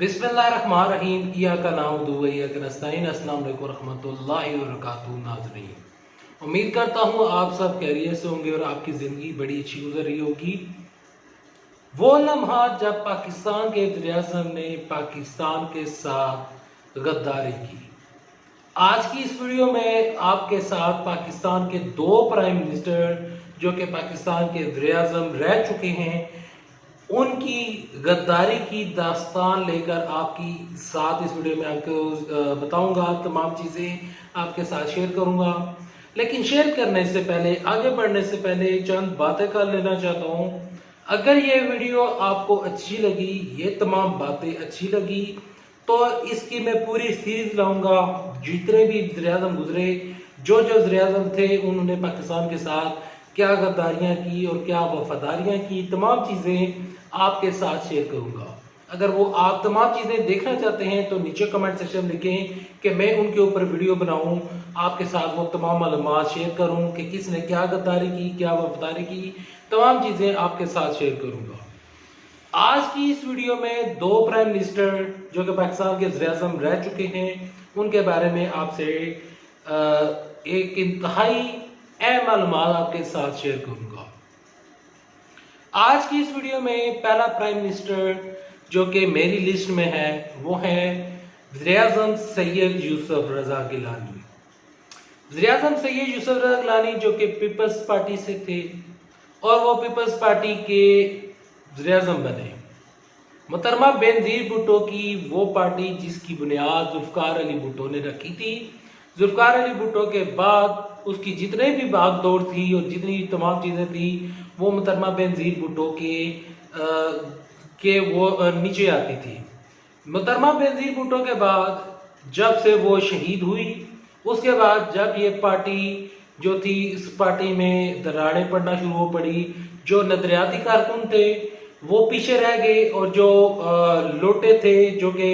बिस्मिल्लाहिर्रहमानिर्रहीम। इय्याका नअबुदु व इय्याका नस्तईन। अस्सलाम वालेकुम रहमतुल्लाहि व बरकातुहू। नाज़रीन, उम्मीद करता हूँ आप सब खैरियत से होंगे और आपकी ज़िंदगी बड़ी अच्छी गुजर रही होगी। वो लम्हा जब पाकिस्तान के वज़ीर-ए-आज़म ने पाकिस्तान के साथ गद्दारी की। आज की इस वीडियो में आपके साथ पाकिस्तान के दो प्राइम मिनिस्टर जो कि पाकिस्तान के वज़ीर-ए-आज़म रह चुके हैं, उनकी गद्दारी की दास्तान लेकर आपकी साथ इस वीडियो में आपको बताऊंगा। तमाम चीज़ें आपके साथ शेयर करूंगा, लेकिन शेयर करने से पहले, आगे बढ़ने से पहले चंद बातें कर लेना चाहता हूं। अगर ये वीडियो आपको अच्छी लगी, ये तमाम बातें अच्छी लगी, तो इसकी मैं पूरी सीरीज लाऊंगा। जितने भी वज़ीर-ए-आज़म गुजरे, जो वज़ीर-ए-आज़म थे, उन्होंने पाकिस्तान के साथ क्या गद्दारियां की और क्या वफादारियां की, तमाम चीज़ें आपके साथ शेयर करूंगा। अगर वो आप तमाम चीज़ें देखना चाहते हैं तो नीचे कमेंट सेक्शन में लिखें कि मैं उनके ऊपर वीडियो बनाऊं, आपके साथ वो तमाम मालूमात शेयर करूं कि किसने क्या गद्दारी की, क्या वफादारी की, तमाम चीज़ें आपके साथ शेयर करूंगा। आज की इस वीडियो में दो प्राइम मिनिस्टर जो कि पाकिस्तान के वज़ीर-ए-आज़म रह चुके हैं, उनके बारे में आपसे एक इंतहाई अहम मालूमात आपके साथ शेयर करूंगा। आज की इस वीडियो में पहला प्राइम मिनिस्टर जो कि मेरी लिस्ट में है, वो है वज़ीर-ए-आज़म सैयद यूसुफ रज़ा गिलानी। वज़ीर-ए-आज़म सैयद यूसुफ रज़ा गिलानी जो कि पीपल्स पार्टी से थे और वो पीपल्स पार्टी के वज़ीर-ए-आज़म बने। मोहतरमा बेनज़ीर भुट्टो की वो पार्टी जिसकी बुनियाद ज़ुल्फ़िकार अली भुट्टो ने रखी थी। ज़ुल्फ़िकार अली भुट्टो के बाद उसकी जितने भी भागदौड़ थी और जितनी तमाम चीज़ें थी, वो मोहतरमा बेनज़ीर भुट्टो के वो नीचे आती थी। मोहतरमा बेनज़ीर भुट्टो के बाद जब से वो शहीद हुई, उसके बाद जब ये पार्टी जो थी, इस पार्टी में दरारें पड़ना शुरू हो पड़ी। जो नजरियाती कारकुन थे वो पीछे रह गए और जो लोटे थे, जो कि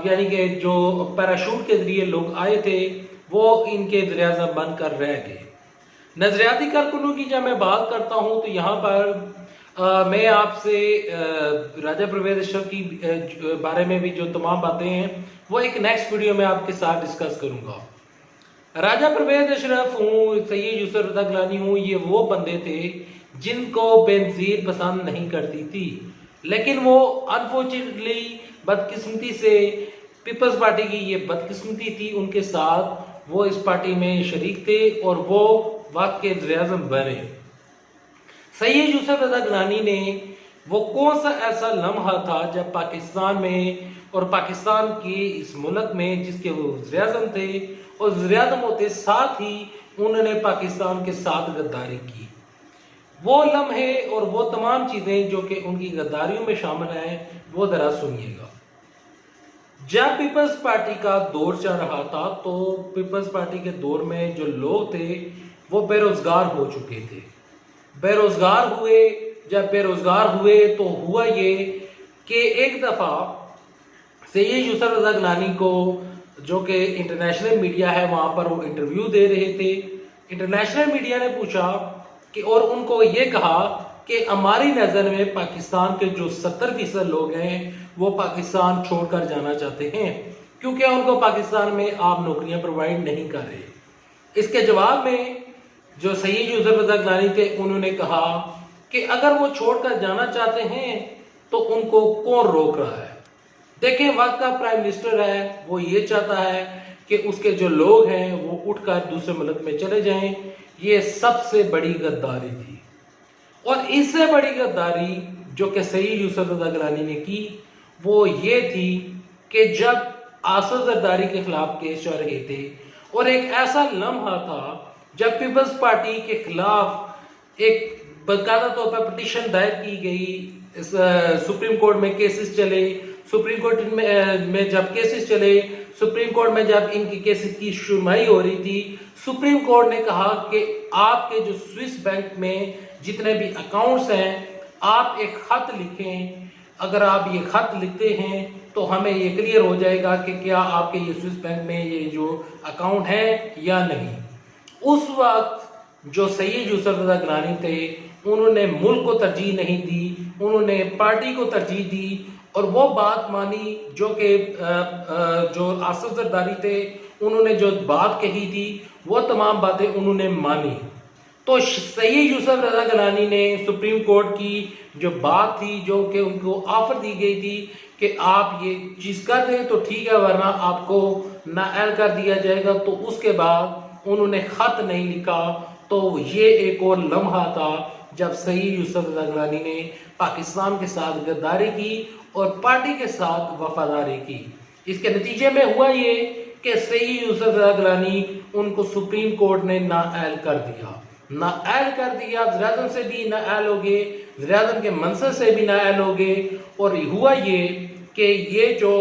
यानी कि जो पैराशूट के जरिए लोग आए थे, वो इनके वज़ीर-ए-आज़म बनकर रह गए। नजरियाती कारकुनों की जब मैं बात करता हूँ तो यहाँ पर मैं आपसे राजा परवेज़ अशरफ की बारे में भी जो तमाम बातें हैं, वो एक नेक्स्ट वीडियो में आपके साथ डिस्कस करूँगा। राजा परवेज़ अशरफ हूँ, सैयद यूसुफ रज़ा गिलानी हूँ, ये वो बंदे थे जिनको बेनज़ीर पसंद नहीं करती थी, लेकिन वो अनफॉर्चुनेटली बदकिस्मती से पीपल्स पार्टी की ये बदकिस्मती थी, उनके साथ वो इस पार्टी में शरीक थे और वो वक्त के वज़ीर-ए-आज़म बने। सैयद यूसुफ रज़ा गिलानी ने वो कौन सा ऐसा लम्हा था जब पाकिस्तान में और पाकिस्तान के इस मुल्क में जिसके वो वज़ीर-ए-आज़म थे और वज़ीर-ए-आज़म होते साथ ही उन्होंने पाकिस्तान के साथ गद्दारी की। वो लम्हे और वो तमाम चीज़ें जो कि उनकी गद्दारियों में शामिल हैं, वो ज़रा सुनिएगा। जब पीपल्स पार्टी का दौर चल रहा था, तो पीपल्स पार्टी के दौर में जो लोग थे वो बेरोजगार हो चुके थे। बेरोजगार हुए, जब बेरोजगार हुए तो हुआ ये कि एक दफ़ा सैयद यूसुफ रज़ा गिलानी को, जो कि इंटरनेशनल मीडिया है, वहाँ पर वो इंटरव्यू दे रहे थे। इंटरनेशनल मीडिया ने पूछा कि और उनको ये कहा कि हमारी नज़र में पाकिस्तान के जो 70% लोग हैं वो पाकिस्तान छोड़कर जाना चाहते हैं, क्योंकि उनको पाकिस्तान में आप नौकरियां प्रोवाइड नहीं कर रहे। इसके जवाब में जो सैयद यूसुफ रज़ा गिलानी थे, उन्होंने कहा कि अगर वो छोड़कर जाना चाहते हैं तो उनको कौन रोक रहा है। देखें, वक्त का प्राइम मिनिस्टर है, वो ये चाहता है कि उसके जो लोग हैं वो उठकर दूसरे मुल्क में चले जाएं। ये सबसे बड़ी गद्दारी थी, और इससे बड़ी गद्दारी जो कि सैयद यूसुफ रज़ा गिलानी ने की, वो ये थी कि जब आसफ जरदारी के खिलाफ केस चल रहे थे और एक ऐसा लम्हा था जब पीपल्स पार्टी के खिलाफ एक बाकायदा तौर पर पिटीशन दायर की गई, सुप्रीम कोर्ट में केसेस चले, सुप्रीम कोर्ट में जब केसेस चले, सुप्रीम कोर्ट में जब इनकी केसेस की सुनवाई हो रही थी, सुप्रीम कोर्ट ने कहा कि आपके जो स्विस बैंक में जितने भी अकाउंट्स हैं, आप एक खत लिखें। अगर आप ये खत लिखते हैं तो हमें ये क्लियर हो जाएगा कि क्या आपके ये स्विस बैंक में ये जो अकाउंट है या नहीं। उस वक्त जो सैयद यूसुफ रज़ा गिलानी थे, उन्होंने मुल्क को तरजीह नहीं दी, उन्होंने पार्टी को तरजीह दी और वो बात मानी जो कि जो आसिफ जरदारी थे उन्होंने जो बात कही थी वो तमाम बातें उन्होंने मानी। तो सैयद यूसुफ रज़ा गिलानी ने सुप्रीम कोर्ट की जो बात थी, जो कि उनको ऑफर दी गई थी कि आप ये चीज़ कर रहे तो ठीक है वरना आपको नाअहल कर दिया जाएगा, तो उसके बाद उन्होंने ख़त नहीं लिखा। तो ये एक और लम्हा था जब सैयद यूसुफ रज़ा गिलानी ने पाकिस्तान के साथ गद्दारी की और पार्टी के साथ वफादारी की। इसके नतीजे में हुआ ये कि सैयद यूसुफ रज़ा गिलानी उनको सुप्रीम कोर्ट ने नाअहल कर दिया। नाअहल कर दिया, वज़ीर-ए-आज़म से भी नाअहल हो गए, वज़ीर-ए-आज़म के मनसब से भी नाअहल हो गए। और हुआ ये कि ये जो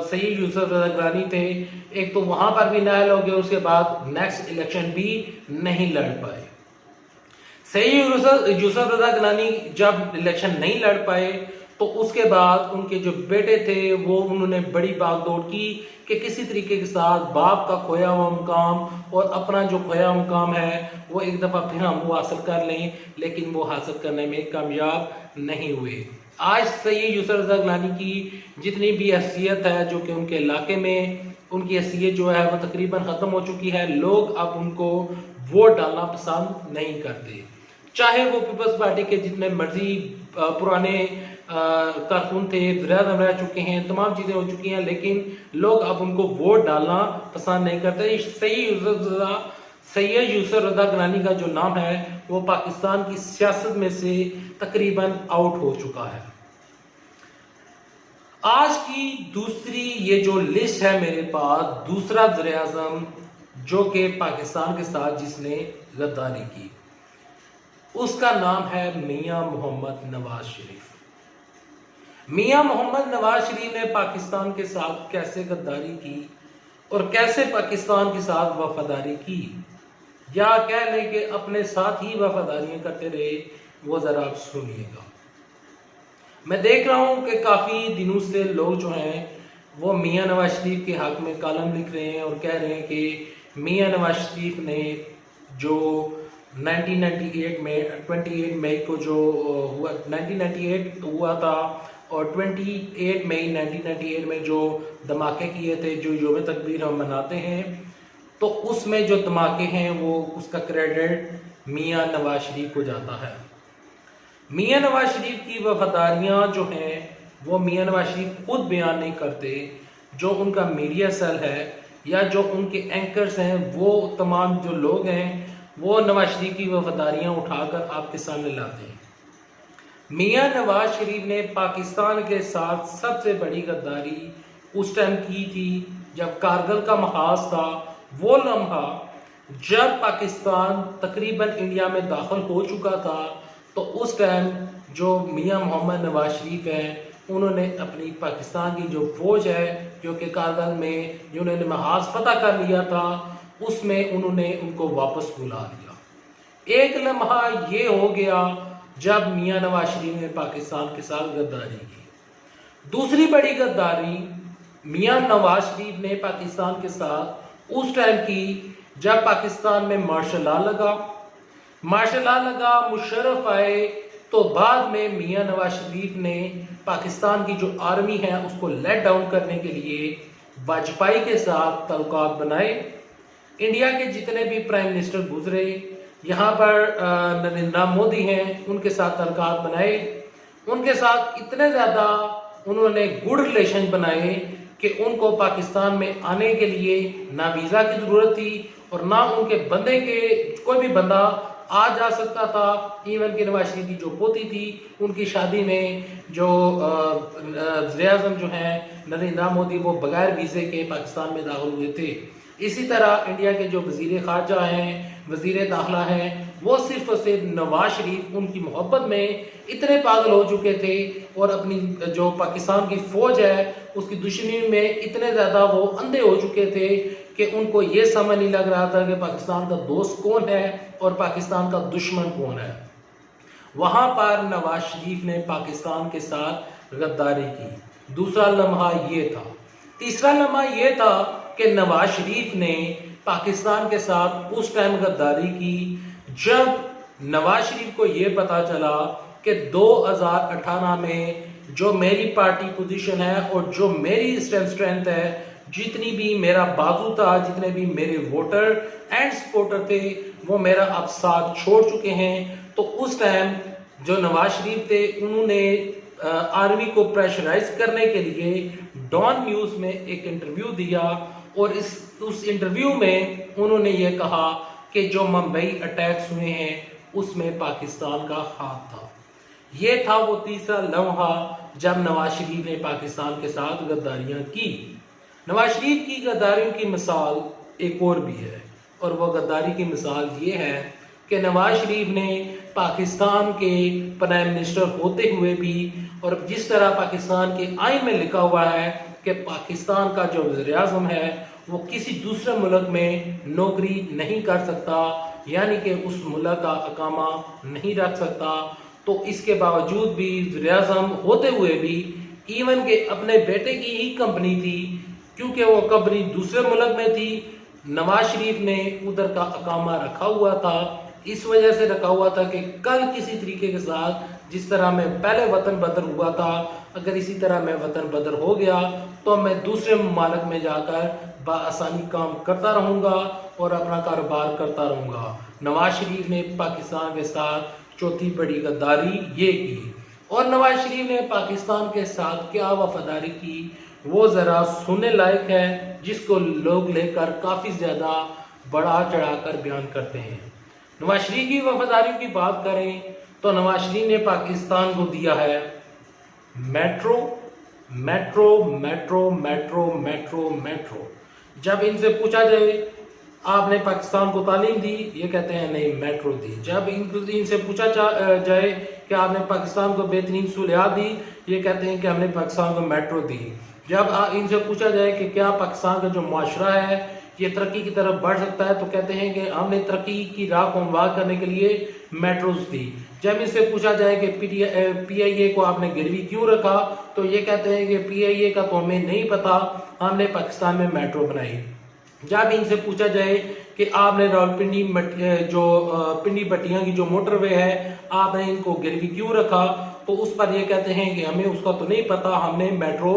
सैयद यूसुफ रज़ा गिलानी थे, एक तो वहाँ पर भी नाअहल हो गए, उसके बाद नेक्स्ट इलेक्शन भी नहीं लड़ पाए। सैयद यूसुफ रज़ा गिलानी जब इलेक्शन नहीं लड़ पाए तो उसके बाद उनके जो बेटे थे वो उन्होंने बड़ी भागदौड़ की कि किसी तरीके के साथ बाप का खोया हुआ मुकाम और अपना जो खोया हुआ मुकाम है वो एक दफ़ा फिर हम वो हासिल कर लें, लेकिन वो हासिल करने में कामयाब नहीं हुए। आज सैयद यूसुफ रज़ा गिलानी की जितनी भी हैसियत है जो कि उनके इलाके में उनकी हैसियत जो है वो तकरीबन ख़त्म हो चुकी है। लोग अब उनको वोट डालना पसंद नहीं करते, चाहे वो पीपल्स पार्टी के जितने मर्जी पुराने कारकुन थे, वज़ीर-ए-आज़म रह चुके हैं, तमाम चीज़ें हो चुकी हैं, लेकिन लोग अब उनको वोट डालना पसंद नहीं करते। सैयद यूसुफ रज़ा गिलानी का जो नाम है वो पाकिस्तान की सियासत में से तकरीबन आउट हो चुका है। आज की दूसरी ये जो लिस्ट है मेरे पास, दूसरा वज़ीर-ए-आज़म जो कि पाकिस्तान के साथ जिसने गद्दारी की, उसका नाम है मियां मोहम्मद नवाज शरीफ। मियां मोहम्मद नवाज शरीफ ने पाकिस्तान के साथ कैसे गद्दारी की और कैसे पाकिस्तान के साथ वफादारी की, या कह लें कि अपने साथ ही वफादारियां करते रहे, वो ज़रा आप सुनिएगा। मैं देख रहा हूं कि काफ़ी दिनों से लोग जो हैं वो मियां नवाज शरीफ के हक में कॉलम लिख रहे हैं और कह रहे हैं कि मियां नवाज शरीफ ने जो 1998 में 28 मई को जो हुआ 1998 हुआ था और 28 मई 1998 में जो धमाके किए थे, जो यौम तकबीर हम मनाते हैं, तो उसमें जो धमाके हैं वो उसका क्रेडिट मियां नवाज शरीफ को जाता है। मियां नवाज शरीफ की वफादारियां जो हैं वो मियां नवाज शरीफ खुद बयान नहीं करते, जो उनका मीडिया सेल है या जो उनके एंकर्स हैं, वो तमाम जो लोग हैं वो नवाज शरीफ की वफादारियां उठाकर आपके सामने लाते हैं। मियां नवाज शरीफ ने पाकिस्तान के साथ सबसे बड़ी गद्दारी उस टाइम की थी जब कारगिल का महाज था। वो लम्हा जब पाकिस्तान तकरीबन इंडिया में दाखिल हो चुका था, तो उस टाइम जो मियां मोहम्मद नवाज शरीफ हैं उन्होंने अपनी पाकिस्तान की जो फौज है जो कि कारगिल में जिन्होंने महाज फतह कर लिया था, उसमें उन्होंने उनको वापस बुला लिया। एक लम्हा ये हो गया जब मियां नवाज शरीफ ने पाकिस्तान के साथ गद्दारी की। दूसरी बड़ी गद्दारी मियां नवाज शरीफ ने पाकिस्तान के साथ उस टाइम की जब पाकिस्तान में मार्शल लॉ लगा, मुशर्रफ आए, तो बाद में मियां नवाज शरीफ ने पाकिस्तान की जो आर्मी है उसको लेट डाउन करने के लिए वाजपेयी के साथ तल्लुकात बनाए। इंडिया के जितने भी प्राइम मिनिस्टर गुजरे, यहाँ पर नरेंद्र मोदी हैं, उनके साथ तल्लुकात बनाए। उनके साथ इतने ज़्यादा उन्होंने गुड रिलेशन बनाए कि उनको पाकिस्तान में आने के लिए ना वीज़ा की ज़रूरत थी और ना उनके बंदे के कोई भी बंदा आ जा सकता था। इवन कि नवाज शरीफ की जो पोती थी उनकी शादी में जो वज़ीर-ए-आज़म जो हैं नरेंद्र मोदी, वो बगैर वीज़े के पाकिस्तान में दाखिल हुए थे। इसी तरह इंडिया के जो वज़ीर ख़ारजा हैं, वज़ीर दाखिला हैं, वो सिर्फ और सिर्फ नवाज शरीफ उनकी मोहब्बत में इतने पागल हो चुके थे और अपनी जो पाकिस्तान की फ़ौज है उसकी दुश्मनी में इतने ज़्यादा वो अंधे हो चुके थे कि उनको ये समझ नहीं लग रहा था कि पाकिस्तान का दोस्त कौन है और पाकिस्तान का दुश्मन कौन है। वहाँ पर नवाज शरीफ ने पाकिस्तान के साथ गद्दारी की। दूसरा लम्हा ये था। तीसरा लम्हा ये था कि नवाज शरीफ ने पाकिस्तान के साथ उस टाइम गद्दारी की जब नवाज शरीफ को ये पता चला कि 2018 में जो मेरी पार्टी पोजीशन है और जो मेरी स्ट्रेंथ है, जितनी भी मेरा बाजू था, जितने भी मेरे वोटर एंड सपोर्टर थे, वो मेरा अब साथ छोड़ चुके हैं। तो उस टाइम जो नवाज शरीफ थे, उन्होंने आर्मी को प्रेशराइज करने के लिए डॉन न्यूज़ में एक इंटरव्यू दिया और उस इंटरव्यू में उन्होंने ये कहा कि जो मुंबई अटैक्स हुए हैं उसमें पाकिस्तान का हाथ था। ये था वो तीसरा लम्हा जब नवाज शरीफ ने पाकिस्तान के साथ गद्दारियां की। नवाज शरीफ की गद्दारियों की मिसाल एक और भी है, और वो गद्दारी की मिसाल ये है कि नवाज शरीफ ने पाकिस्तान के प्राइम मिनिस्टर होते हुए भी, और जिस तरह पाकिस्तान के आइन में लिखा हुआ है कि पाकिस्तान का जो वज़ीर-ए-आज़म है वो किसी दूसरे मुल्क में नौकरी नहीं कर सकता, यानी कि उस मुल्क का अकामा नहीं रख सकता। तो इसके बावजूद भी वज़ीर-ए-आज़म होते हुए भी, इवन के अपने बेटे की ही कंपनी थी, क्योंकि वो कंपनी दूसरे मुल्क में थी, नवाज शरीफ ने उधर का अकामा रखा हुआ था। इस वजह से रखा हुआ था कि कल किसी तरीके के साथ जिस तरह मैं पहले वतन बदर हुआ था, अगर इसी तरह मैं वतन बदर हो गया तो मैं दूसरे ममालिक में जाकर बआसानी काम करता रहूँगा और अपना कारोबार करता रहूँगा। नवाज शरीफ ने पाकिस्तान के साथ चौथी बड़ी गद्दारी ये की। और नवाज शरीफ ने पाकिस्तान के साथ क्या वफादारी की वो ज़रा सुनने लायक है, जिसको लोग लेकर काफ़ी ज़्यादा बढ़ा चढ़ाकर बयान करते हैं। नवाज शरीफ की वफादारी की बात करें तो नवाज शरीफ ने पाकिस्तान को दिया है metro metro metro metro metro metro. जब इनसे पूछा जाए आपने पाकिस्तान को तालीम दी, ये कहते हैं नहीं मेट्रो दी। जब इनसे पूछा जाए कि आपने पाकिस्तान को बेहतरीन सहूलियात दी, ये कहते हैं कि हमने पाकिस्तान को मेट्रो दी। जब इनसे पूछा जाए कि क्या पाकिस्तान का जो मुआशरा है ये तरक्की की तरफ बढ़ सकता है, तो कहते हैं कि हमने तरक्की की राह को हमवार करने के लिए मेट्रोज दी। जब इनसे पूछा जाए कि PIA को आपने गिरवी क्यों रखा, तो ये कहते हैं कि PIA का तो हमें नहीं पता, हमने पाकिस्तान में मेट्रो बनाई। जब इनसे पूछा जाए कि आपने रावलपिंडी जो पिंडी बट्टियां की जो मोटरवे है, आपने इनको गिरवी क्यों रखा, तो उस पर ये कहते हैं कि हमें उसका तो नहीं पता, हमने मेट्रो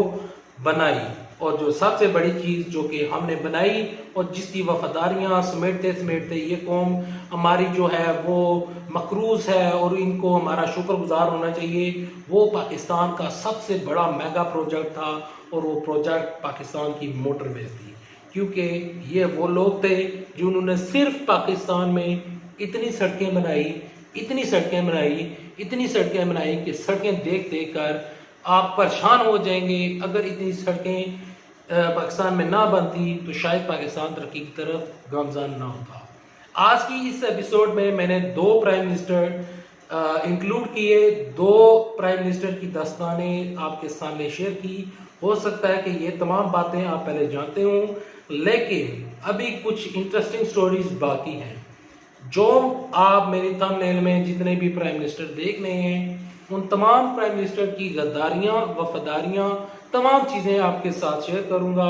बनाई। और जो सबसे बड़ी चीज़ जो कि हमने बनाई और जिसकी वफादारियाँ समेटते समेटते ये कौम हमारी जो है वो मकरूज़ है और इनको हमारा शुक्रगुजार होना चाहिए, वो पाकिस्तान का सबसे बड़ा मेगा प्रोजेक्ट था, और वो प्रोजेक्ट पाकिस्तान की मोटरवेज थी। क्योंकि ये वो लोग थे जिन्होंने सिर्फ पाकिस्तान में इतनी सड़कें बनाई, इतनी सड़कें बनाई, इतनी सड़कें बनाई कि सड़कें देख देख कर आप परेशान हो जाएंगे। अगर इतनी सड़कें पाकिस्तान में ना बनती तो शायद पाकिस्तान तरक्की की तरफ गामज़न ना होता। आज की इस एपिसोड में मैंने 2 प्राइम मिनिस्टर इंक्लूड किए, 2 प्राइम मिनिस्टर की दास्तानें आपके सामने शेयर की। हो सकता है कि ये तमाम बातें आप पहले जानते हों, लेकिन अभी कुछ इंटरेस्टिंग स्टोरीज बाकी हैं। जो आप मेरे थंबनेल में जितने भी प्राइम मिनिस्टर देख रहे हैं, उन तमाम प्राइम मिनिस्टर की गद्दारियाँ, वफादारियाँ, तमाम चीज़ें आपके साथ शेयर करूँगा।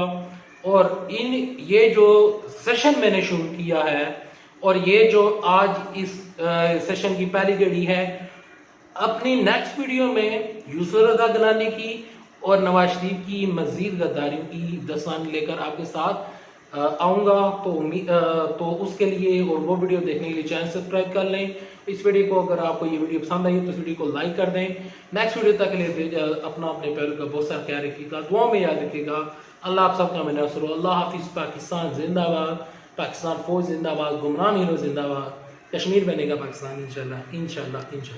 और ये जो सेशन मैंने शुरू किया है और ये जो आज इस सेशन की पहली घड़ी है, अपनी नेक्स्ट वीडियो में यूसुफ रज़ा गिलानी की और नवाज शरीफ की मज़ीद गद्दारियों की दास्तान लेकर आपके साथ आऊँगा। तो उसके लिए और वो वीडियो देखने के लिए चैनल सब्सक्राइब कर लें। इस वीडियो को अगर आपको ये वीडियो पसंद आई तो इस वीडियो को लाइक कर दें। नेक्स्ट वीडियो तक के लिए अपना अपने पैरों का बहुत सारा ख्याल रखिएगा, दुआ में याद रखिएगा। अल्लाह आप सबका में नसर हो। अल्लाह हाफिज़। पाकिस्तान जिंदाबाद, पाकिस्तान फौज जिंदाबाद, गुमरान हीरो जिंदाबाद, कश्मीर बनेगा पाकिस्तान इंशाल्लाह इंशाल्लाह इंशाल्लाह।